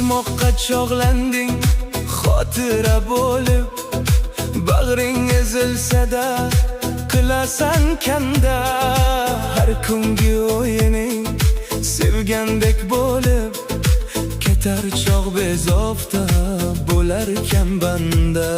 Kulmoqqa chog'landing xotira bo'lib, bag'ring ezilsa-da qilasan kanda. Har kungi o'yining sevgandek bo'lib, ketar chog' bezovta bo'larkan banda.